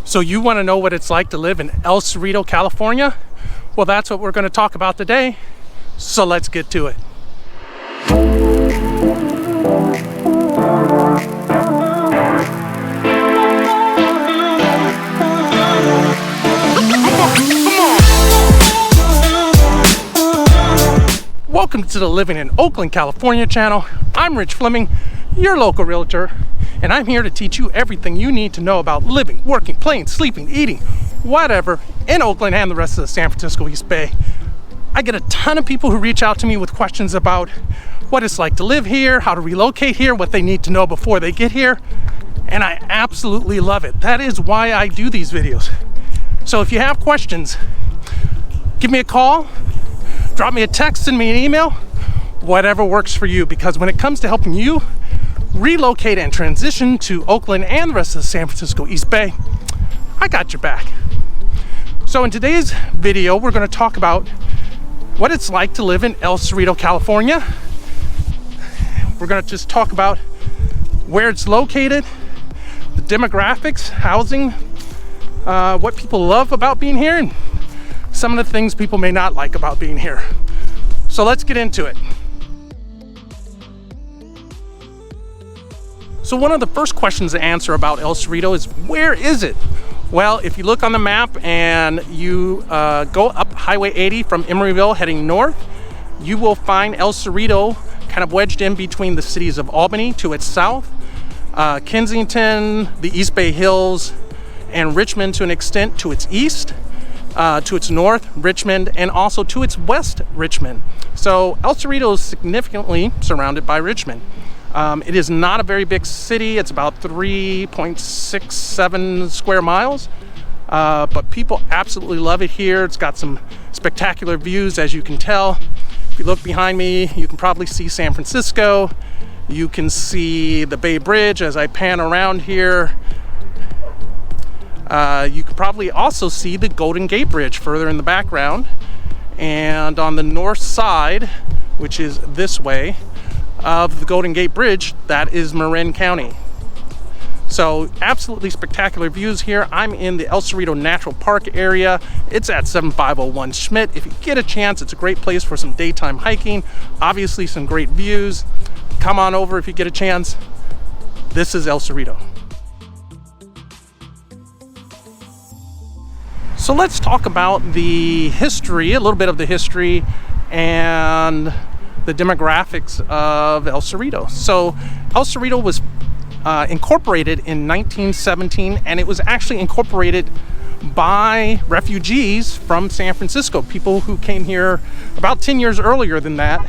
So you want to know what it's like to live in El Cerrito, California? Well, that's what we're going to talk about today. So let's get to it. Welcome to the Living in Oakland, California channel. I'm Rich Fleming, your local realtor, and I'm here to teach you everything you need to know about living, working, playing, sleeping, eating, whatever, in Oakland and the rest of the San Francisco East Bay. I get a ton of people who reach out to me with questions about what it's like to live here, how to relocate here, what they need to know before they get here, and I absolutely love it. That is why I do these videos. So if you have questions, give me a call, drop me a text, send me an email, whatever works for you, because when it comes to helping you relocate and transition to Oakland and the rest of the San Francisco East Bay, I got your back. So in today's video, we're going to talk about what it's like to live in El Cerrito, California. We're going to just talk about where it's located, the demographics, housing, what people love about being here, and some of the things people may not like about being here. So let's get into it. So one of the first questions to answer about El Cerrito is, where is it? Well, if you look on the map and you go up Highway 80 from Emeryville heading north, you will find El Cerrito kind of wedged in between the cities of Albany to its south, Kensington, the East Bay Hills, and Richmond to an extent to its east, to its north, Richmond, and also to its west, Richmond. So El Cerrito is significantly surrounded by Richmond. It is not a very big city. It's about 3.67 square miles, but people absolutely love it here. It's got some spectacular views, as you can tell. If you look behind me, you can probably see San Francisco. You can see the Bay Bridge as I pan around here. You could probably also see the Golden Gate Bridge further in the background. And on the north side, which is this way, of the Golden Gate Bridge, that is Marin County. So absolutely spectacular views here. I'm in the El Cerrito Natural Park area. It's at 7501 Schmidt. If you get a chance, it's a great place for some daytime hiking. Obviously some great views. Come on over if you get a chance. This is El Cerrito. So let's talk about the history, a little bit of the history and the demographics of El Cerrito. So El Cerrito was incorporated in 1917, and it was actually incorporated by refugees from San Francisco, people who came here about 10 years earlier than that,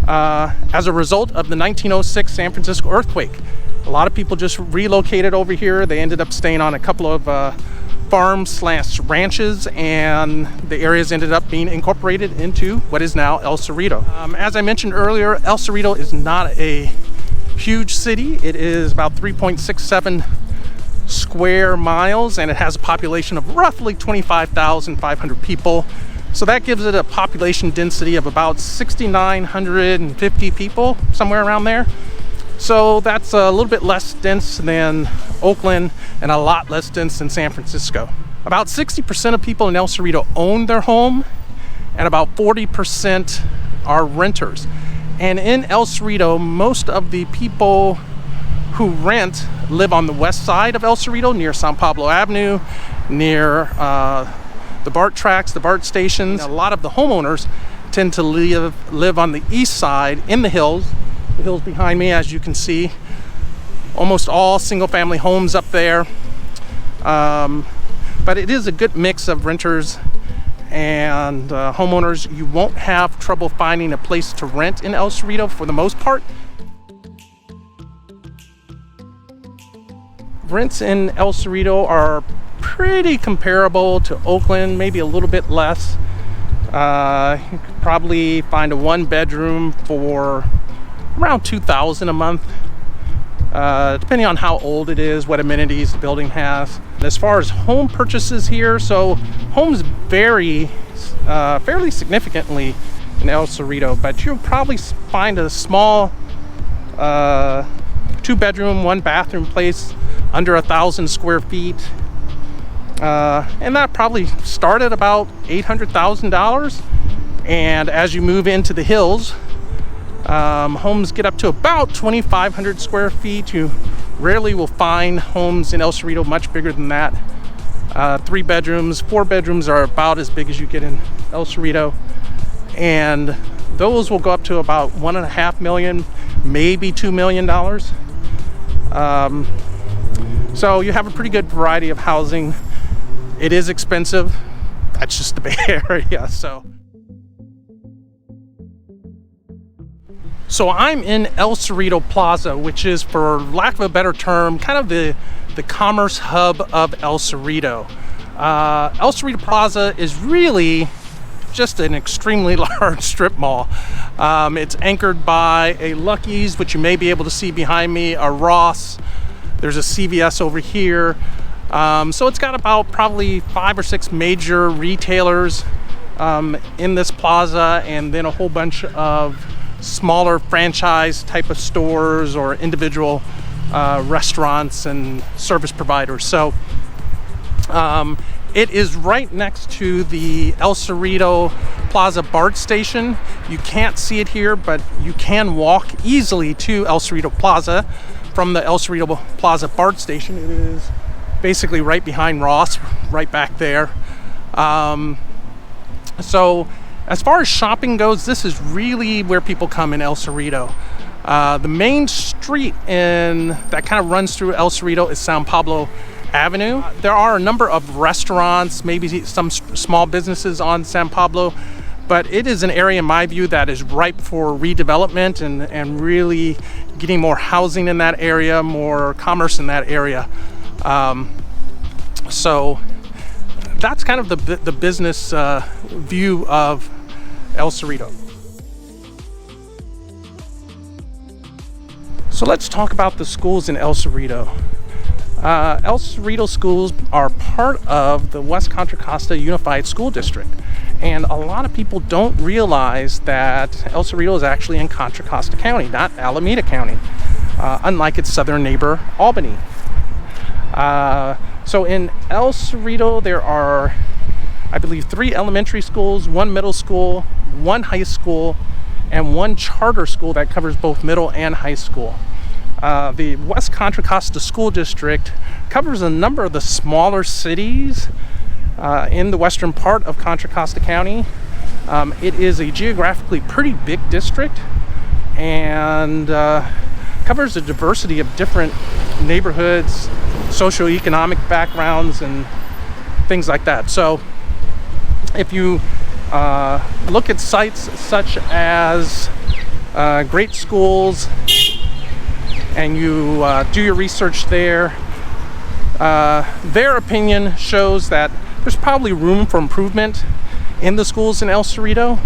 as a result of the 1906 San Francisco earthquake. A lot of people just relocated over here. They ended up staying on a couple of farms/ranches, and the areas ended up being incorporated into what is now El Cerrito. As I mentioned earlier, El Cerrito is not a huge city. It is about 3.67 square miles, and it has a population of roughly 25,500 people. So that gives it a population density of about 6,950 people, somewhere around there. So that's a little bit less dense than Oakland and a lot less dense than San Francisco. About 60% of people in El Cerrito own their home, and about 40% are renters. And in El Cerrito, most of the people who rent live on the west side of El Cerrito, near San Pablo Avenue, near the BART tracks, the BART stations. A lot of the homeowners tend to live on the east side in the hills. The hills behind me, as you can see, almost all single-family homes up there. But it is a good mix of renters and homeowners. You won't have trouble finding a place to rent in El Cerrito for the most part. Rents in El Cerrito are pretty comparable to Oakland, maybe a little bit less. You could probably find a one-bedroom for around $2,000 a month, depending on how old it is, what amenities the building has. As far as home purchases here, so homes vary fairly significantly in El Cerrito, but you'll probably find a small 2-bedroom, 1-bathroom place under 1,000 square feet And that probably started about $800,000. And as you move into the hills, homes get up to about 2,500 square feet. You rarely will find homes in El Cerrito much bigger than that. 3 bedrooms, 4 bedrooms are about as big as you get in El Cerrito. And those will go up to about $1.5 million, maybe $2 million. So you have a pretty good variety of housing. It is expensive. That's just the Bay Area. So I'm in El Cerrito Plaza, which is, for lack of a better term, kind of the commerce hub of El Cerrito. El Cerrito Plaza is really just an extremely large strip mall. It's anchored by a Lucky's, which you may be able to see behind me, a Ross. There's a CVS over here. So it's got about probably 5 or 6 major retailers in this plaza, and then a whole bunch of smaller franchise type of stores or individual restaurants and service providers. So it is right next to the El Cerrito Plaza BART station. You can't see it here, but you can walk easily to El Cerrito Plaza from the El Cerrito Plaza BART station. It is basically right behind Ross, right back there. So as far as shopping goes, this is really where people come in El Cerrito. The main street that kind of runs through El Cerrito is San Pablo Avenue. There are a number of restaurants, maybe some small businesses on San Pablo, but it is an area, in my view, that is ripe for redevelopment and really getting more housing in that area, more commerce in that area. So that's kind of the business view of El Cerrito. So let's talk about the schools in El Cerrito. El Cerrito schools are part of the West Contra Costa Unified School District, and a lot of people don't realize that El Cerrito is actually in Contra Costa County, not Alameda County, unlike its southern neighbor, Albany. So in El Cerrito, there are, I believe, 3 elementary schools, 1 middle school, 1 high school, and 1 charter school that covers both middle and high school. The West Contra Costa School District covers a number of the smaller cities in the western part of Contra Costa County. It is a geographically pretty big district and covers a diversity of different neighborhoods, socioeconomic backgrounds, and things like that. So if you look at sites such as great schools, and you do your research there, their opinion shows that there's probably room for improvement in the schools in El Cerrito,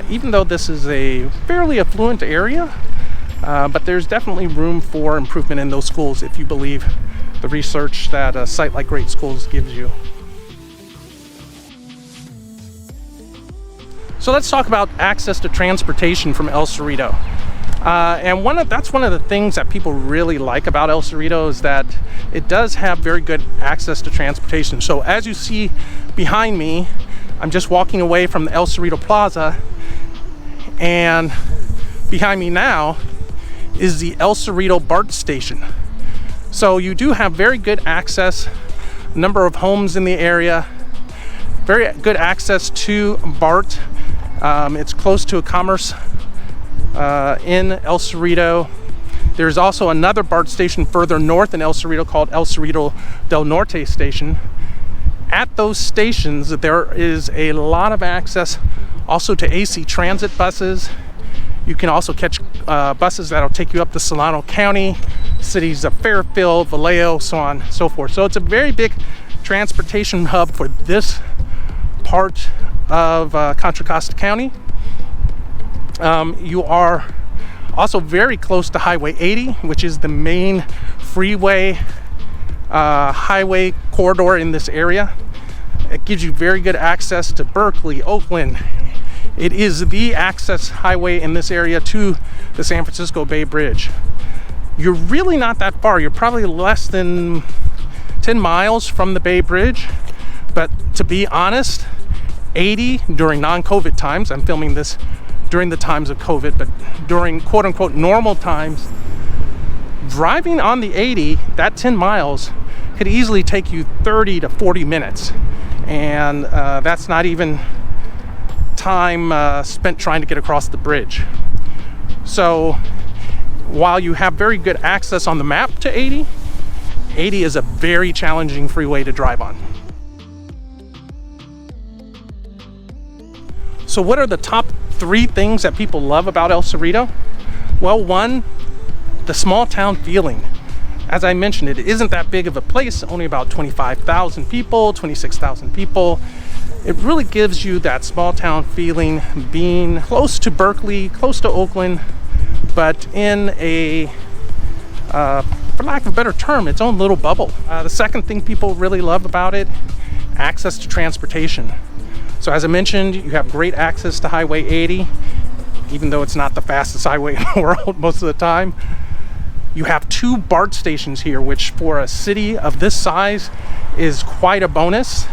even though this is a fairly affluent area, but there's definitely room for improvement in those schools if you believe the research that a site like Great Schools gives you. So let's talk about access to transportation from El Cerrito. And that's one of the things that people really like about El Cerrito, is that it does have very good access to transportation. So as you see behind me, I'm just walking away from the El Cerrito Plaza, and behind me now is the El Cerrito BART station. So you do have very good access, a number of homes in the area, very good access to BART. It's close to a commerce in El Cerrito. There's also another BART station further north in El Cerrito called El Cerrito del Norte station. At those stations, there is a lot of access also to AC transit buses. You can also catch buses that'll take you up to Solano County, cities of Fairfield, Vallejo, so on and so forth. So it's a very big transportation hub for this part of Contra Costa County. You are also very close to Highway 80, which is the main freeway highway corridor in this area. It gives you very good access to Berkeley, Oakland. It is the access highway in this area to the San Francisco Bay Bridge. You're really not that far. You're probably less than 10 miles from the Bay Bridge. But to be honest, 80 during non-COVID times, I'm filming this during the times of COVID, but during quote-unquote normal times, driving on the 80, that 10 miles could easily take you 30 to 40 minutes. And that's not even time spent trying to get across the bridge. So while you have very good access on the map to 80, 80 is a very challenging freeway to drive on. So what are the top 3 things that people love about El Cerrito? Well, one, the small town feeling. As I mentioned, it isn't that big of a place, only about 25,000 people, 26,000 people. It really gives you that small town feeling, being close to Berkeley, close to Oakland, but in a, for lack of a better term, its own little bubble. The second thing people really love about it, access to transportation. So as I mentioned, you have great access to Highway 80, even though it's not the fastest highway in the world most of the time. You have 2 BART stations here, which for a city of this size is quite a bonus.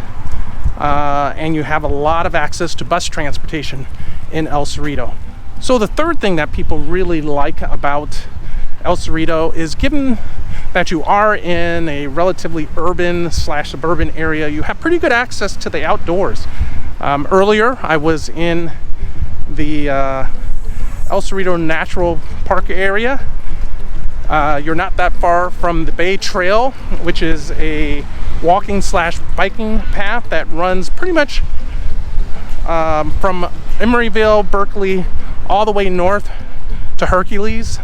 And you have a lot of access to bus transportation in El Cerrito. So the third thing that people really like about El Cerrito is, given that you are in a relatively urban/suburban area, you have pretty good access to the outdoors. Earlier, I was in the El Cerrito Natural Park area. You're not that far from the Bay Trail, which is a walking/biking path that runs pretty much from Emeryville, Berkeley, all the way north to Hercules.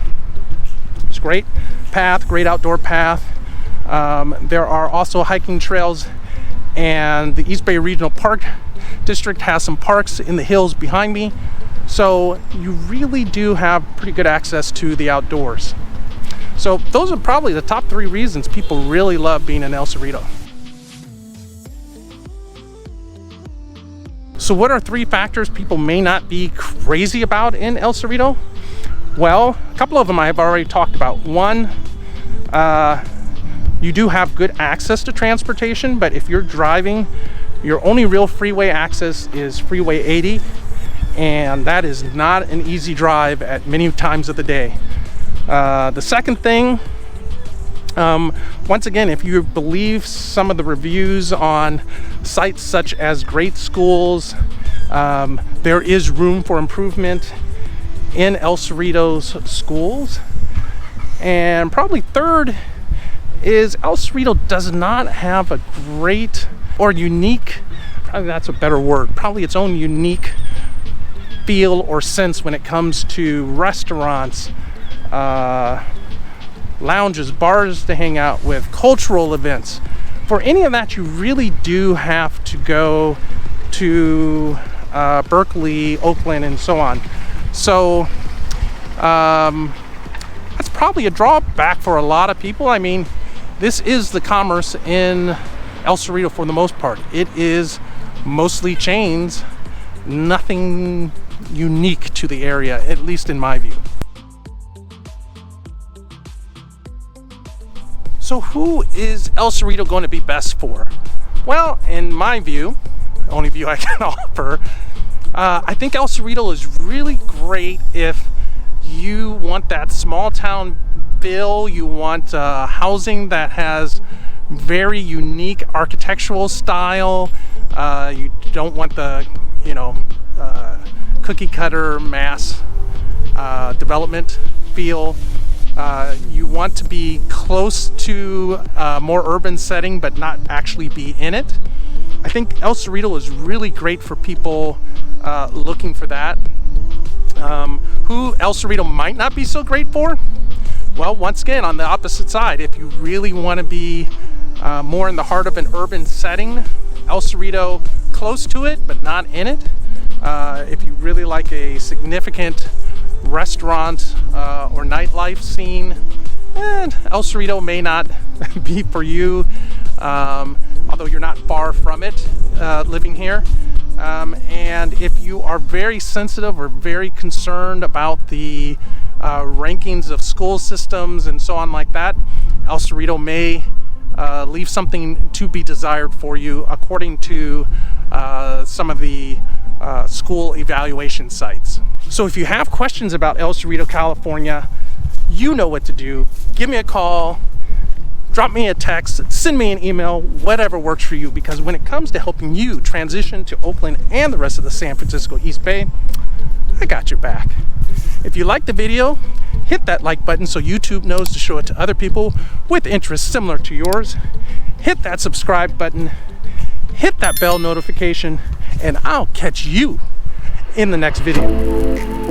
It's a great path, great outdoor path. There are also hiking trails, and the East Bay Regional Park District has some parks in the hills behind me. So you really do have pretty good access to the outdoors. So those are probably the top 3 reasons people really love being in El Cerrito. So what are 3 factors people may not be crazy about in El Cerrito? Well, a couple of them I have already talked about. One, you do have good access to transportation, but if you're driving, your only real freeway access is Freeway 80, and that is not an easy drive at many times of the day. The second thing, once again, if you believe some of the reviews on sites such as great schools, there is room for improvement in El Cerrito's schools. And probably third is El Cerrito does not have a great or unique, probably that's a better word, probably its own unique feel or sense when it comes to restaurants, lounges, bars to hang out with, cultural events. For any of that, you really do have to go to Berkeley, Oakland, and so on. So that's probably a drawback for a lot of people. I mean, this is the commerce in El Cerrito for the most part. It is mostly chains, nothing unique to the area, at least in my view. So who is El Cerrito going to be best for? Well, in my view, the only view I can offer, I think El Cerrito is really great if you want that small town feel, you want housing that has very unique architectural style, you don't want the, cookie cutter mass development feel. You want to be close to a more urban setting but not actually be in it. I think El Cerrito is really great for people looking for that. Who El Cerrito might not be so great for? Well, once again, on the opposite side, if you really want to be more in the heart of an urban setting, El Cerrito close to it but not in it. If you really like a significant restaurant or nightlife scene, and El Cerrito may not be for you, although you're not far from it living here. And if you are very sensitive or very concerned about the rankings of school systems and so on like that, El Cerrito may leave something to be desired for you according to some of the school evaluation sites. So if you have questions about El Cerrito, California, you know what to do. Give me a call, drop me a text, send me an email, whatever works for you, because when it comes to helping you transition to Oakland and the rest of the San Francisco East Bay, I got your back. If you like the video, hit that like button so YouTube knows to show it to other people with interests similar to yours. Hit that subscribe button, hit that bell notification, and I'll catch you in the next video.